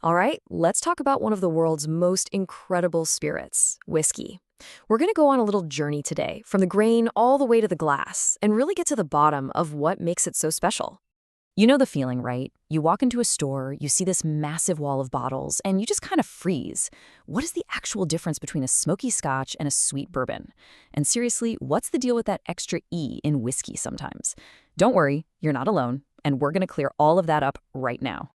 All right, let's talk about one of the world's most incredible spirits, whiskey. We're going to go on a little journey today, from the grain all the way to the glass, and really get to the bottom of what makes it so special. You know the feeling, right? You walk into a store, you see this massive wall of bottles, and you just kind of freeze. What is the actual difference between a smoky Scotch and a sweet bourbon? And seriously, what's the deal with that extra E in whiskey sometimes? Don't worry, you're not alone, and we're going to clear all of that up right now.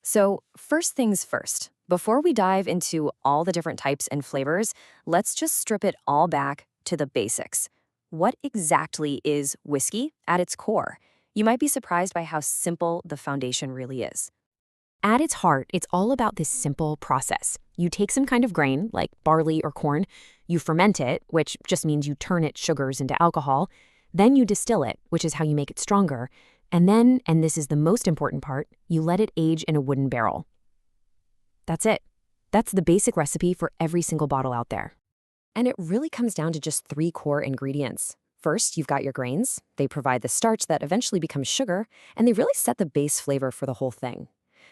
So, first things first, before we dive into all the different types and flavors, let's just strip it all back to the basics. What exactly is whiskey at its core? You might be surprised by how simple the foundation really is. At its heart, it's all about this simple process. You take some kind of grain, like barley or corn, you ferment it, which just means you turn its sugars into alcohol, then you distill it, which is how you make it stronger, and then, and this is the most important part, you let it age in a wooden barrel. That's it. That's the basic recipe for every single bottle out there. And it really comes down to just three core ingredients. First, you've got your grains. They provide the starch that eventually becomes sugar, and they really set the base flavor for the whole thing.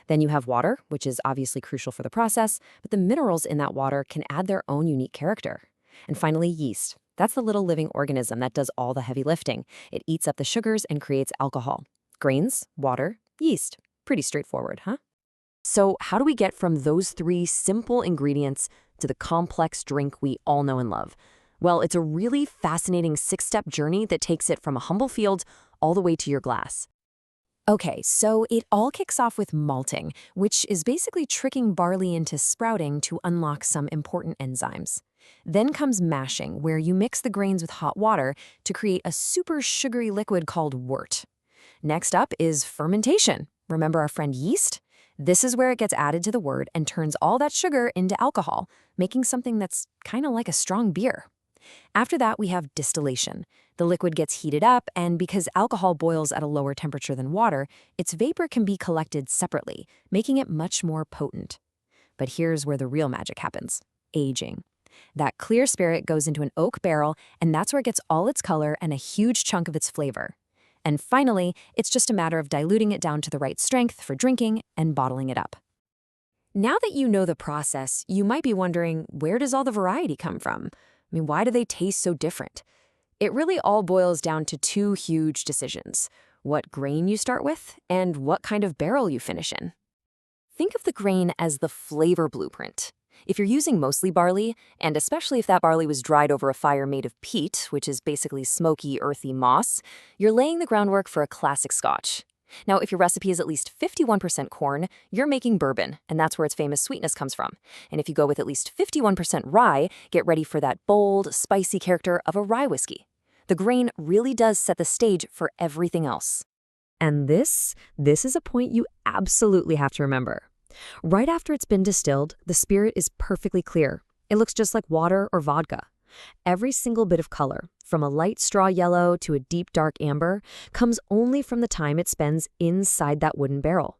Then you have water, which is obviously crucial for the process, but the minerals in that water can add their own unique character. And finally, yeast. That's the little living organism that does all the heavy lifting. It eats up the sugars and creates alcohol. Grains, water, yeast. Pretty straightforward, huh? So how do we get from those three simple ingredients to the complex drink we all know and love? Well, it's a really fascinating six-step journey that takes it from a humble field all the way to your glass. Okay, so it all kicks off with malting, which is basically tricking barley into sprouting to unlock some important enzymes. Then comes mashing, where you mix the grains with hot water to create a super sugary liquid called wort. Next up is fermentation. Remember our friend yeast? This is where it gets added to the wort and turns all that sugar into alcohol, making something that's kind of like a strong beer. After that, we have distillation. The liquid gets heated up, and because alcohol boils at a lower temperature than water, its vapor can be collected separately, making it much more potent. But here's where the real magic happens: aging. That clear spirit goes into an oak barrel, and that's where it gets all its color and a huge chunk of its flavor. And finally, it's just a matter of diluting it down to the right strength for drinking and bottling it up. Now that you know the process, you might be wondering, where does all the variety come from? I mean, why do they taste so different? It really all boils down to two huge decisions: what grain you start with and what kind of barrel you finish in. Think of the grain as the flavor blueprint. If you're using mostly barley, and especially if that barley was dried over a fire made of peat, which is basically smoky, earthy moss, you're laying the groundwork for a classic Scotch. Now, if your recipe is at least 51% corn, you're making bourbon, and that's where its famous sweetness comes from. And if you go with at least 51% rye, get ready for that bold, spicy character of a rye whiskey. The grain really does set the stage for everything else. And this is a point you absolutely have to remember. Right after it's been distilled, the spirit is perfectly clear. It looks just like water or vodka. Every single bit of color, from a light straw yellow to a deep dark amber, comes only from the time it spends inside that wooden barrel.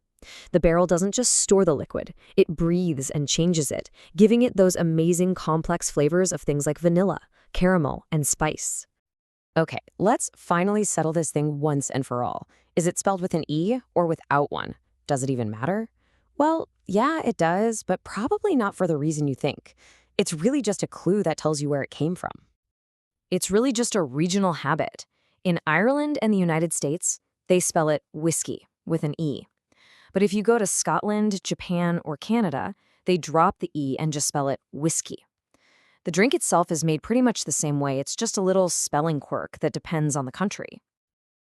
The barrel doesn't just store the liquid, it breathes and changes it, giving it those amazing complex flavors of things like vanilla, caramel, and spice. Okay, let's finally settle this thing once and for all. Is it spelled with an E or without one? Does it even matter? Well, yeah, it does, but probably not for the reason you think. It's really just a clue that tells you where it came from. It's really just a regional habit. In Ireland and the United States, they spell it whiskey with an E. But if you go to Scotland, Japan, or Canada, they drop the E and just spell it whiskey. The drink itself is made pretty much the same way. It's just a little spelling quirk that depends on the country.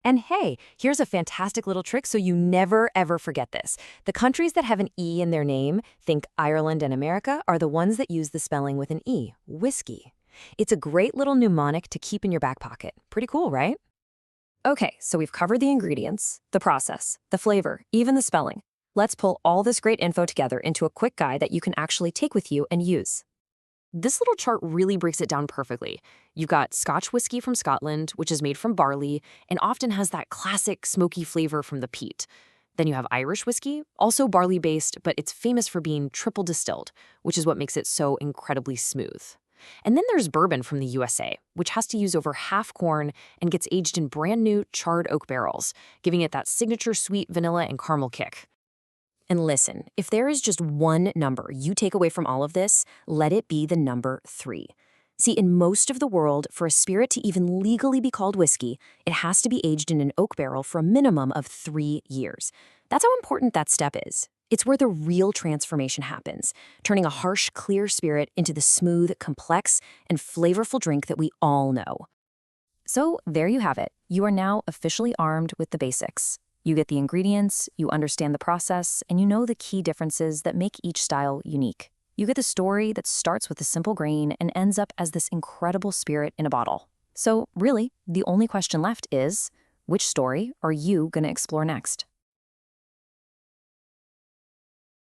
And hey, here's a fantastic little trick so you never ever forget this. The countries that have an E in their name, think Ireland and America, are the ones that use the spelling with an E, whiskey. It's a great little mnemonic to keep in your back pocket. Pretty cool, right? Okay, so we've covered the ingredients, the process, the flavor, even the spelling. Let's pull all this great info together into a quick guide that you can actually take with you and use. This little chart really breaks it down perfectly. You've got Scotch whiskey from Scotland, which is made from barley and often has that classic smoky flavor from the peat. Then you have Irish whiskey, also barley-based, but it's famous for being triple distilled, which is what makes it so incredibly smooth. And then there's bourbon from the USA, which has to use over half corn and gets aged in brand new charred oak barrels, giving it that signature sweet vanilla and caramel kick. And listen, if there is just one number you take away from all of this, let it be the number 3. See, in most of the world, for a spirit to even legally be called whiskey, it has to be aged in an oak barrel for a minimum of 3 years. That's how important that step is. It's where the real transformation happens, turning a harsh, clear spirit into the smooth, complex, and flavorful drink that we all know. So there you have it. You are now officially armed with the basics. You get the ingredients, you understand the process, and you know the key differences that make each style unique. You get the story that starts with a simple grain and ends up as this incredible spirit in a bottle. So really, the only question left is, which story are you going to explore next?